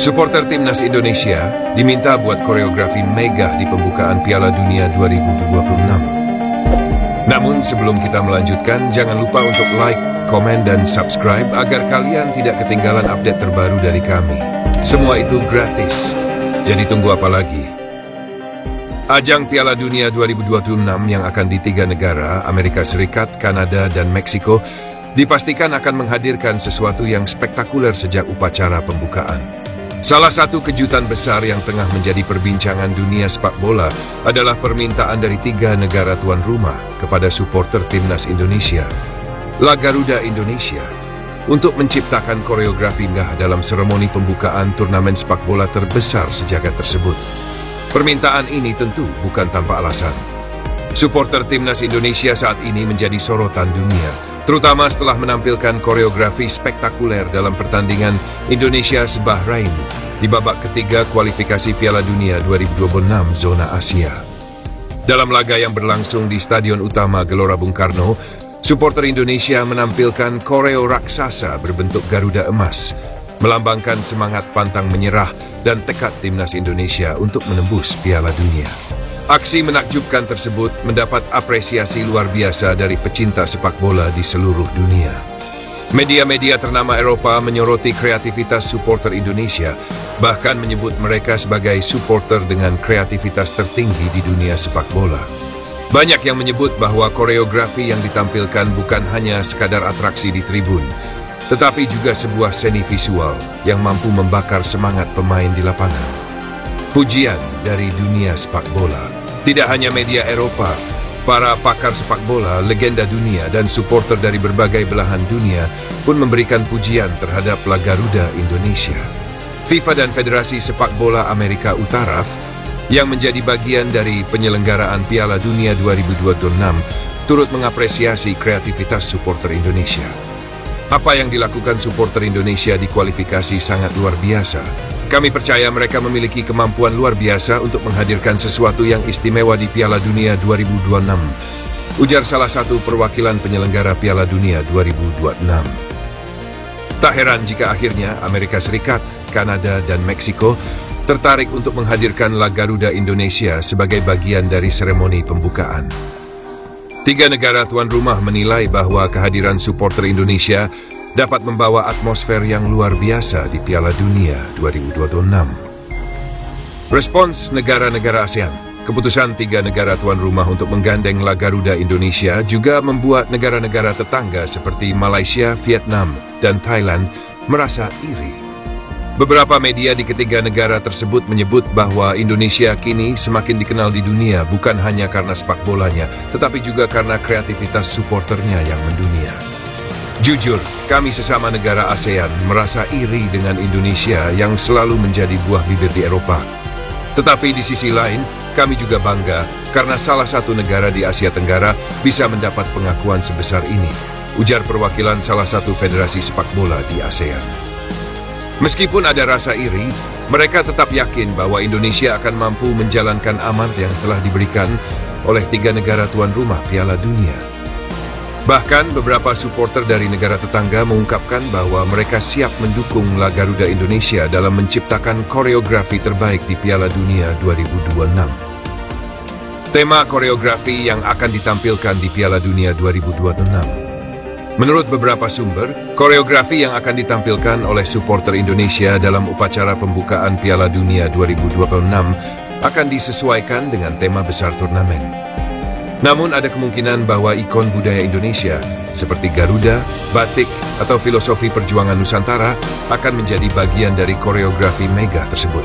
Supporter Timnas Indonesia diminta buat koreografi megah di pembukaan Piala Dunia 2026. Namun sebelum kita melanjutkan, jangan lupa untuk like, komen, dan subscribe agar kalian tidak ketinggalan update terbaru dari kami. Semua itu gratis, jadi tunggu apa lagi? Ajang Piala Dunia 2026 yang akan di 3 negara, Amerika Serikat, Kanada, dan Meksiko, dipastikan akan menghadirkan sesuatu yang spektakuler sejak upacara pembukaan. Salah satu kejutan besar yang tengah menjadi perbincangan dunia sepak bola adalah permintaan dari 3 negara tuan rumah kepada supporter Timnas Indonesia, La Garuda Indonesia, untuk menciptakan koreografi megah dalam seremoni pembukaan turnamen sepak bola terbesar sejagat tersebut. Permintaan ini tentu bukan tanpa alasan. Supporter Timnas Indonesia saat ini menjadi sorotan dunia, terutama setelah menampilkan koreografi spektakuler dalam pertandingan Indonesia-Bahrain di babak ketiga kualifikasi Piala Dunia 2026 zona Asia. Dalam laga yang berlangsung di Stadion Utama Gelora Bung Karno, supporter Indonesia menampilkan koreo raksasa berbentuk Garuda emas, melambangkan semangat pantang menyerah dan tekad Timnas Indonesia untuk menembus Piala Dunia. Aksi menakjubkan tersebut mendapat apresiasi luar biasa dari pecinta sepak bola di seluruh dunia. Media-media ternama Eropa menyoroti kreativitas supporter Indonesia, bahkan menyebut mereka sebagai supporter dengan kreativitas tertinggi di dunia sepak bola. Banyak yang menyebut bahwa koreografi yang ditampilkan bukan hanya sekadar atraksi di tribun, tetapi juga sebuah seni visual yang mampu membakar semangat pemain di lapangan. Pujian dari dunia sepak bola. Tidak hanya media Eropa, para pakar sepak bola, legenda dunia, dan supporter dari berbagai belahan dunia pun memberikan pujian terhadap La Garuda Indonesia. FIFA dan Federasi Sepak Bola Amerika Utara yang menjadi bagian dari penyelenggaraan Piala Dunia 2026 turut mengapresiasi kreativitas supporter Indonesia. Apa yang dilakukan supporter Indonesia di kualifikasi sangat luar biasa. Kami percaya mereka memiliki kemampuan luar biasa untuk menghadirkan sesuatu yang istimewa di Piala Dunia 2026, ujar salah satu perwakilan penyelenggara Piala Dunia 2026. Tak heran jika akhirnya Amerika Serikat, Kanada, dan Meksiko tertarik untuk menghadirkan La Garuda Indonesia sebagai bagian dari seremoni pembukaan. 3 negara tuan rumah menilai bahwa kehadiran supporter Indonesia dapat membawa atmosfer yang luar biasa di Piala Dunia 2026. Respons negara-negara ASEAN. Keputusan 3 negara tuan rumah untuk menggandeng La Garuda Indonesia juga membuat negara-negara tetangga seperti Malaysia, Vietnam, dan Thailand merasa iri. Beberapa media di ketiga negara tersebut menyebut bahwa Indonesia kini semakin dikenal di dunia bukan hanya karena sepak bolanya, tetapi juga karena kreativitas supporternya yang mendunia. Jujur, kami sesama negara ASEAN merasa iri dengan Indonesia yang selalu menjadi buah bibir di Eropa. Tetapi di sisi lain, kami juga bangga karena salah satu negara di Asia Tenggara bisa mendapat pengakuan sebesar ini, ujar perwakilan salah satu federasi sepak bola di ASEAN. Meskipun ada rasa iri, mereka tetap yakin bahwa Indonesia akan mampu menjalankan amanat yang telah diberikan oleh 3 negara tuan rumah Piala Dunia. Bahkan beberapa supporter dari negara tetangga mengungkapkan bahwa mereka siap mendukung La Garuda Indonesia dalam menciptakan koreografi terbaik di Piala Dunia 2026. Tema koreografi yang akan ditampilkan di Piala Dunia 2026. Menurut beberapa sumber, koreografi yang akan ditampilkan oleh supporter Indonesia dalam upacara pembukaan Piala Dunia 2026 akan disesuaikan dengan tema besar turnamen. Namun ada kemungkinan bahwa ikon budaya Indonesia seperti Garuda, batik, atau filosofi perjuangan Nusantara akan menjadi bagian dari koreografi megah tersebut.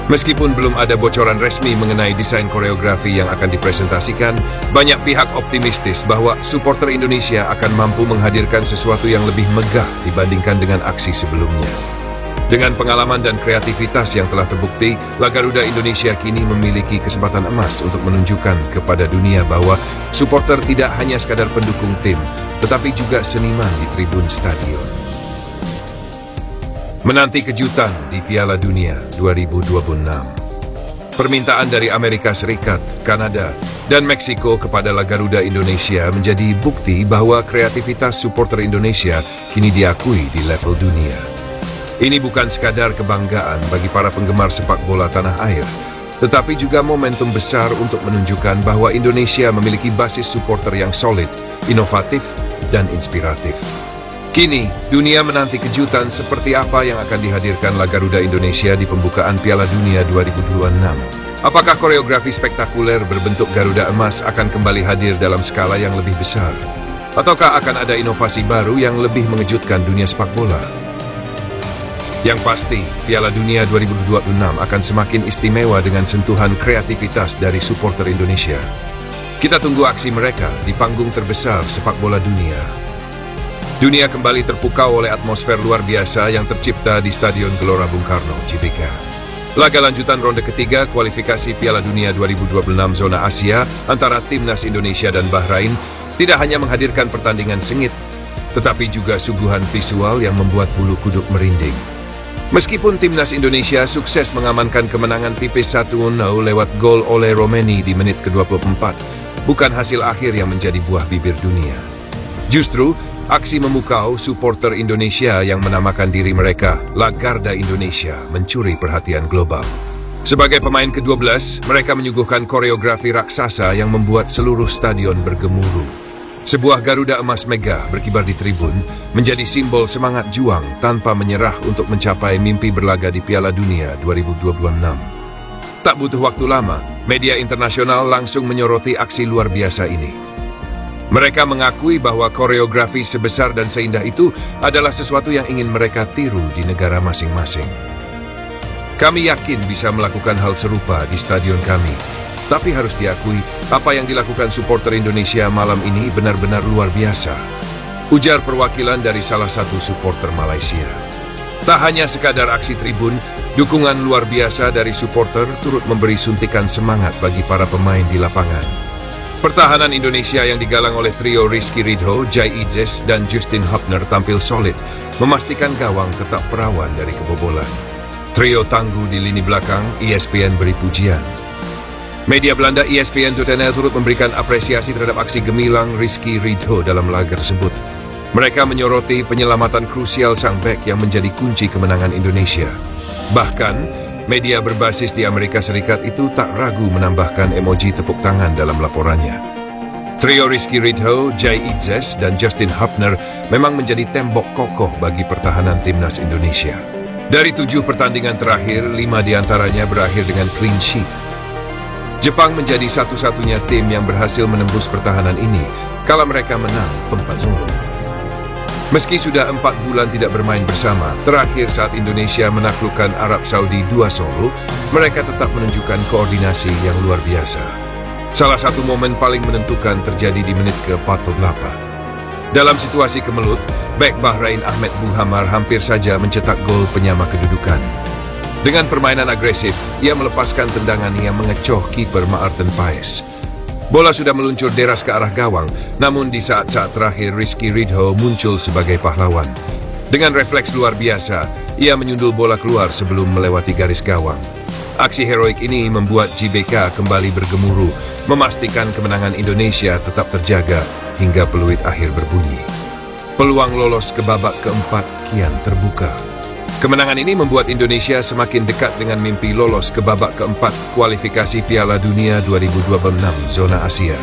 Meskipun belum ada bocoran resmi mengenai desain koreografi yang akan dipresentasikan, banyak pihak optimistis bahwa supporter Indonesia akan mampu menghadirkan sesuatu yang lebih megah dibandingkan dengan aksi sebelumnya. Dengan pengalaman dan kreativitas yang telah terbukti, La Garuda Indonesia kini memiliki kesempatan emas untuk menunjukkan kepada dunia bahwa supporter tidak hanya sekadar pendukung tim, tetapi juga seniman di tribun stadion. Menanti kejutan di Piala Dunia 2026. Permintaan dari Amerika Serikat, Kanada, dan Meksiko kepada La Garuda Indonesia menjadi bukti bahwa kreativitas supporter Indonesia kini diakui di level dunia. Ini bukan sekadar kebanggaan bagi para penggemar sepak bola tanah air, tetapi juga momentum besar untuk menunjukkan bahwa Indonesia memiliki basis supporter yang solid, inovatif, dan inspiratif. Kini, dunia menanti kejutan seperti apa yang akan dihadirkan La Garuda Indonesia di pembukaan Piala Dunia 2026. Apakah koreografi spektakuler berbentuk Garuda Emas akan kembali hadir dalam skala yang lebih besar? Ataukah akan ada inovasi baru yang lebih mengejutkan dunia sepak bola? Yang pasti, Piala Dunia 2026 akan semakin istimewa dengan sentuhan kreativitas dari supporter Indonesia. Kita tunggu aksi mereka di panggung terbesar sepak bola dunia. Dunia kembali terpukau oleh atmosfer luar biasa yang tercipta di Stadion Gelora Bung Karno, GBK. Laga lanjutan ronde ketiga kualifikasi Piala Dunia 2026 zona Asia antara Timnas Indonesia dan Bahrain tidak hanya menghadirkan pertandingan sengit, tetapi juga suguhan visual yang membuat bulu kuduk merinding. Meskipun Timnas Indonesia sukses mengamankan kemenangan tipis 1-0 lewat gol oleh Romeni di menit ke-24, bukan hasil akhir yang menjadi buah bibir dunia. Justru, aksi memukau supporter Indonesia yang menamakan diri mereka La Garda Indonesia mencuri perhatian global. Sebagai pemain ke-12, mereka menyuguhkan koreografi raksasa yang membuat seluruh stadion bergemuruh. Sebuah Garuda Emas megah berkibar di tribun menjadi simbol semangat juang tanpa menyerah untuk mencapai mimpi berlaga di Piala Dunia 2026. Tak butuh waktu lama, media internasional langsung menyoroti aksi luar biasa ini. Mereka mengakui bahwa koreografi sebesar dan seindah itu adalah sesuatu yang ingin mereka tiru di negara masing-masing. Kami yakin bisa melakukan hal serupa di stadion kami, tapi harus diakui apa yang dilakukan supporter Indonesia malam ini benar-benar luar biasa. Ujar perwakilan dari salah satu supporter Malaysia. Tak hanya sekadar aksi tribun, dukungan luar biasa dari supporter turut memberi suntikan semangat bagi para pemain di lapangan. Pertahanan Indonesia yang digalang oleh trio Rizky Ridho, Jai Idzes, dan Justin Hubner tampil solid, memastikan gawang tetap perawan dari kebobolan. Trio tangguh di lini belakang, ESPN beri pujian. Media Belanda ESPN.nl turut memberikan apresiasi terhadap aksi gemilang Rizky Ridho dalam laga tersebut. Mereka menyoroti penyelamatan krusial sang bek yang menjadi kunci kemenangan Indonesia. Bahkan, media berbasis di Amerika Serikat itu tak ragu menambahkan emoji tepuk tangan dalam laporannya. Trio Rizky Ridho, Jai Idzes, dan Justin Hubner memang menjadi tembok kokoh bagi pertahanan Timnas Indonesia. Dari 7 pertandingan terakhir, 5 diantaranya berakhir dengan clean sheet. Jepang menjadi satu-satunya tim yang berhasil menembus pertahanan ini kala mereka menang 4-0. Meski sudah 4 bulan tidak bermain bersama, terakhir saat Indonesia menaklukkan Arab Saudi 2-0, mereka tetap menunjukkan koordinasi yang luar biasa. Salah satu momen paling menentukan terjadi di menit ke-48. Dalam situasi kemelut, bek Bahrain Ahmed Buhamar hampir saja mencetak gol penyama kedudukan. Dengan permainan agresif, ia melepaskan tendangan yang mengecoh kiper Maarten Paes. Bola sudah meluncur deras ke arah gawang, namun di saat-saat terakhir Rizky Ridho muncul sebagai pahlawan. Dengan refleks luar biasa, ia menyundul bola keluar sebelum melewati garis gawang. Aksi heroik ini membuat GBK kembali bergemuruh, memastikan kemenangan Indonesia tetap terjaga hingga peluit akhir berbunyi. Peluang lolos ke babak keempat kian terbuka. Kemenangan ini membuat Indonesia semakin dekat dengan mimpi lolos ke babak keempat kualifikasi Piala Dunia 2026 zona Asia.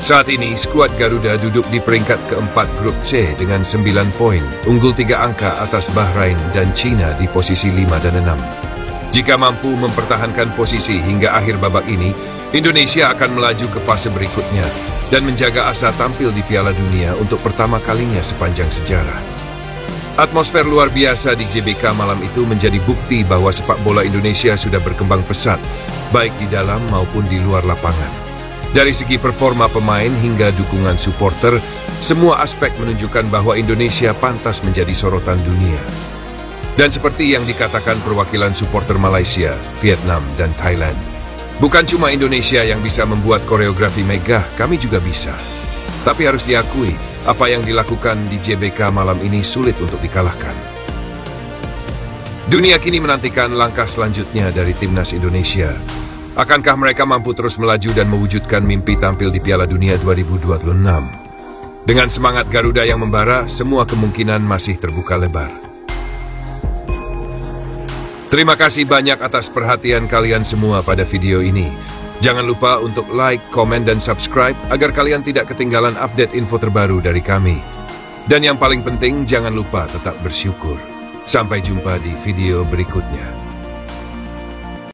Saat ini, skuad Garuda duduk di peringkat keempat grup C dengan 9 poin, unggul 3 angka atas Bahrain dan China di posisi 5 dan 6. Jika mampu mempertahankan posisi hingga akhir babak ini, Indonesia akan melaju ke fase berikutnya dan menjaga asa tampil di Piala Dunia untuk pertama kalinya sepanjang sejarah. Atmosfer luar biasa di GBK malam itu menjadi bukti bahwa sepak bola Indonesia sudah berkembang pesat, baik di dalam maupun di luar lapangan. Dari segi performa pemain hingga dukungan supporter, semua aspek menunjukkan bahwa Indonesia pantas menjadi sorotan dunia. Dan seperti yang dikatakan perwakilan supporter Malaysia, Vietnam, dan Thailand, bukan cuma Indonesia yang bisa membuat koreografi megah, kami juga bisa. Tapi harus diakui, apa yang dilakukan di GBK malam ini sulit untuk dikalahkan. Dunia kini menantikan langkah selanjutnya dari Timnas Indonesia. Akankah mereka mampu terus melaju dan mewujudkan mimpi tampil di Piala Dunia 2026? Dengan semangat Garuda yang membara, semua kemungkinan masih terbuka lebar. Terima kasih banyak atas perhatian kalian semua pada video ini. Jangan lupa untuk like, komen, dan subscribe agar kalian tidak ketinggalan update info terbaru dari kami. Dan yang paling penting, jangan lupa tetap bersyukur. Sampai jumpa di video berikutnya.